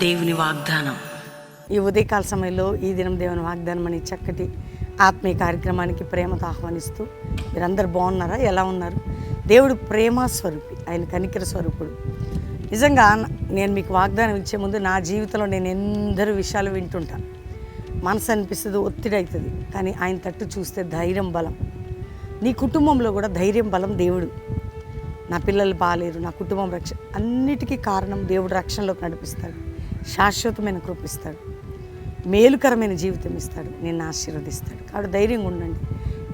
దేవుని వాగ్దానం. ఈ ఉదయకాల సమయంలో ఈ దినం దేవుని వాగ్దానం అనే చక్కటి ఆత్మీయ కార్యక్రమానికి ప్రేమతో ఆహ్వానిస్తూ మీరందరూ బాగున్నారా? ఎలా ఉన్నారు? దేవుడు ప్రేమ స్వరూపి, ఆయన కనికర స్వరూపుడు. నిజంగా నేను మీకు వాగ్దానం ఇచ్చే ముందు నా జీవితంలో నేను ఎందరో విషయాలు వింటుంటా. మనసు అనిపిస్తుంది, ఒత్తిడి అవుతుంది. కానీ ఆయన తట్టు చూస్తే ధైర్యం, బలం. నీ కుటుంబంలో కూడా ధైర్యం, బలం దేవుడు. నా పిల్లలు బాలేరు, నా కుటుంబం అన్నిటికీ కారణం దేవుడు రక్షణలోకి నడిపిస్తాడు, శాశ్వతమైన కృప ఇస్తాడు, మేలుకరమైన జీవితం ఇస్తాడు, నిన్ను ఆశీర్వదిస్తాడు. కాబట్టి ధైర్యంగా ఉండండి,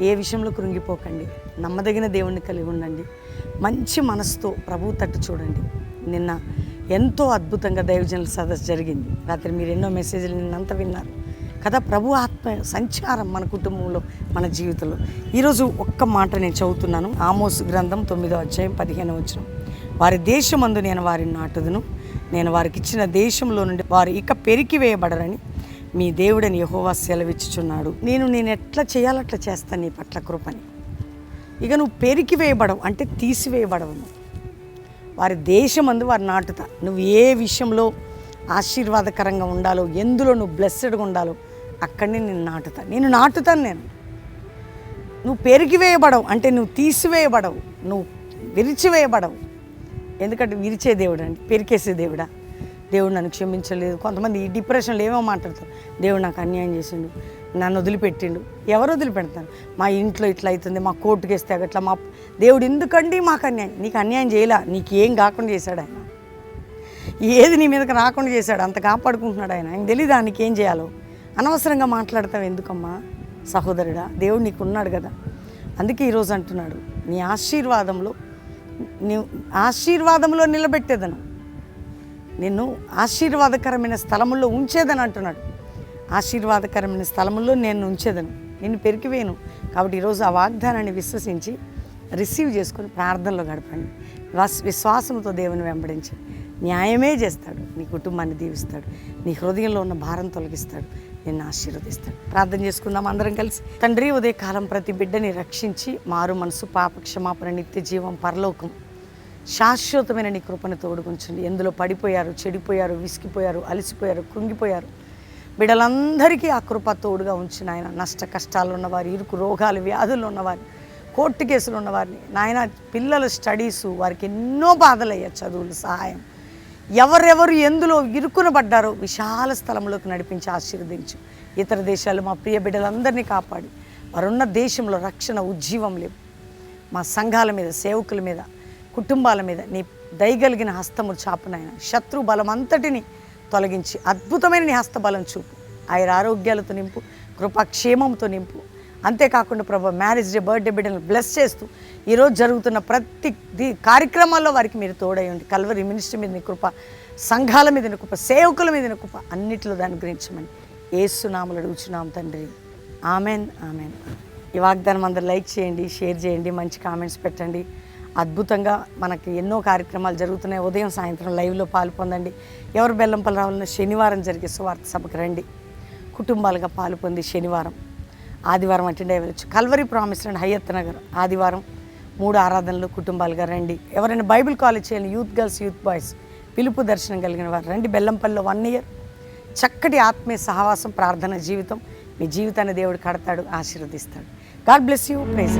ఏ విషయంలో కృంగిపోకండి, నమ్మదగిన దేవుణ్ణి కలిగి ఉండండి, మంచి మనసుతో ప్రభువు తట్టు చూడండి. నిన్న ఎంతో అద్భుతంగా దైవజనుల సదస్సు జరిగింది. రాత్రి మీరు ఎన్నో మెసేజ్లు నిన్నంతా విన్నారు కదా. ప్రభు ఆత్మ సంచారం మన కుటుంబంలో, మన జీవితంలో. ఈరోజు ఒక్క మాట నేను చదువుతున్నాను. ఆమోసు గ్రంథం 9వ అధ్యాయం 15వ వచనం. వారి దేశమందు నేను వారిని నాటుదును, నేను వారికి ఇచ్చిన దేశంలో నుండి వారు ఇక పెరికి వేయబడరని మీ దేవుడని యెహోవా సెలవిచ్చుచున్నాడు. నేను ఎట్లా చేయాలో అట్లా చేస్తాను నీ పట్ల కృపని. ఇక నువ్వు పెరికి వేయబడవు అంటే తీసివేయబడవు. వారి దేశమందు వారు నాటుతా. నువ్వు ఏ విషయంలో ఆశీర్వాదకరంగా ఉండాలో, ఎందులో నువ్వు బ్లెస్సెడ్గా ఉండాలో అక్కడిని నేను నాటుతాను. నువ్వు పెరిగి వేయబడవు అంటే నువ్వు తీసివేయబడవు, నువ్వు విరిచివేయబడవు. ఎందుకంటే విరిచే దేవుడు అండి, పెరికేసే దేవుడా. దేవుడు నన్ను క్షమించలేదు. కొంతమంది ఈ డిప్రెషన్లో ఏమో మాట్లాడతారు, దేవుడు నాకు అన్యాయం చేసిండు, నన్ను వదిలిపెట్టిండు. ఎవరు వదిలిపెడతారు? మా ఇంట్లో ఇట్లా అవుతుంది, మా కోర్టుకు వేస్తే అట్లా, మా దేవుడు ఎందుకండి మాకు అన్యాయం? నీకు అన్యాయం చేయలే, నీకు ఏం కాకుండా చేశాడు ఆయన. ఏది నీ మీదకి రాకుండా చేశాడు, అంత కాపాడుకుంటున్నాడు ఆయన. ఆయన తెలీదా నీకేం చేయాలో? అనవసరంగా మాట్లాడతావు ఎందుకమ్మా సహోదరుడా? దేవుడు నీకు ఉన్నాడు కదా. అందుకే ఈరోజు అంటున్నాడు, నీ ఆశీర్వాదంలో నిలబెట్టేదను, నిన్ను ఆశీర్వాదకరమైన స్థలముల్లో ఉంచేదని అంటున్నాడు. ఆశీర్వాదకరమైన స్థలముల్లో నేను ఉంచేదను, నిన్ను పెరికివేయను. కాబట్టి ఈరోజు ఆ వాగ్దానాన్ని విశ్వసించి రిసీవ్ చేసుకొని ప్రార్థనలో గడపండి. విశ్వాసంతో దేవుని వెంబడించండి. న్యాయమే చేస్తాడు, నీ కుటుంబాన్ని దీవిస్తాడు, నీ హృదయంలో ఉన్న భారం తొలగిస్తాడు, నిన్ను ఆశీర్వదిస్తాడు. ప్రార్థన చేసుకుందాం అందరం కలిసి. తండ్రి, ఉదయకాలం ప్రతి బిడ్డని రక్షించి మారు మనసు, పాప క్షమాపణ, నిత్య జీవం, పరలోకం, శాశ్వతమైన నీ కృపను తోడుకుంచండి. ఎందులో పడిపోయారు, చెడిపోయారు, విసిగిపోయారు, అలసిపోయారు, కృంగిపోయారు బిడ్డలందరికీ ఆ కృప తోడుగా ఉంచిన ఆయన. నష్ట కష్టాలు ఉన్నవారు, ఇరుకు రోగాలు, వ్యాధులు ఉన్నవారు, కోర్టు కేసులు ఉన్నవారిని నాయన, పిల్లల స్టడీసు, వారికి ఎన్నో బాధలయ్యా, చదువులు, సహాయం, ఎవరెవరు ఎందులో ఇరుకునబడ్డారో విశాల స్థలంలోకి నడిపించి ఆశీర్వదించు. ఇతర దేశాలు మా ప్రియ బిడ్డలందరినీ కాపాడి వారున్న దేశంలో రక్షణ, ఉజ్జీవం లేవు. మా సంఘాల మీద, సేవకుల మీద, కుటుంబాల మీద నీ దయగలిగిన హస్తము చాపునైనా శత్రు బలం అంతటిని తొలగించి అద్భుతమైన నీ హస్తబలం చూపు. ఆయన ఆరోగ్యాలతో నింపు, కృపాక్షేమంతో నింపు. అంతేకాకుండా ప్రభు మ్యారేజ్ డే, బర్త్డే బిడ్డలను బ్లెస్ చేస్తూ ఈరోజు జరుగుతున్న ప్రతి కార్యక్రమాల్లో వారికి మీరు తోడయ్యండి. కల్వరి మినిస్ట్రీ మీద నీ కృప, సంఘాల మీద నీ కృప, సేవకుల మీద నీ కృప, అన్నిటిలో దాన్ని గురించమని యేసు నామములో అడుగుచున్నాం తండ్రి. Amen, amen. ఈ వాగ్దానం అందరూ లైక్ చేయండి, షేర్ చేయండి, మంచి కామెంట్స్ పెట్టండి. అద్భుతంగా మనకి ఎన్నో కార్యక్రమాలు జరుగుతున్నాయి. ఉదయం సాయంత్రం లైవ్లో పాలు పొందండి. ఎవరు బెల్లంపల్లి రావాలన్నా శనివారం జరిగే సువార్త సభకు రండి. కుటుంబాలుగా పాలు పొంది శనివారం, ఆదివారం అటెండ్ అయ్యవచ్చు. Calvary promise and Hayathnagar ఆదివారం 3 ఆరాధనలు కుటుంబాలుగా రండి. ఎవరైనా బైబిల్ కాలేజ్ చేయాలి, యూత్ గర్ల్స్, యూత్ బాయ్స్, పిలుపు దర్శనం కలిగిన వారు రండి. బెల్లంపల్లిలో 1 ఇయర్ చక్కటి ఆత్మీయ సహవాసం, ప్రార్థన జీవితం, మీ జీవితాన్ని దేవుడు కడతాడు, ఆశీర్వదిస్తాడు. God bless you. ప్రైజ్.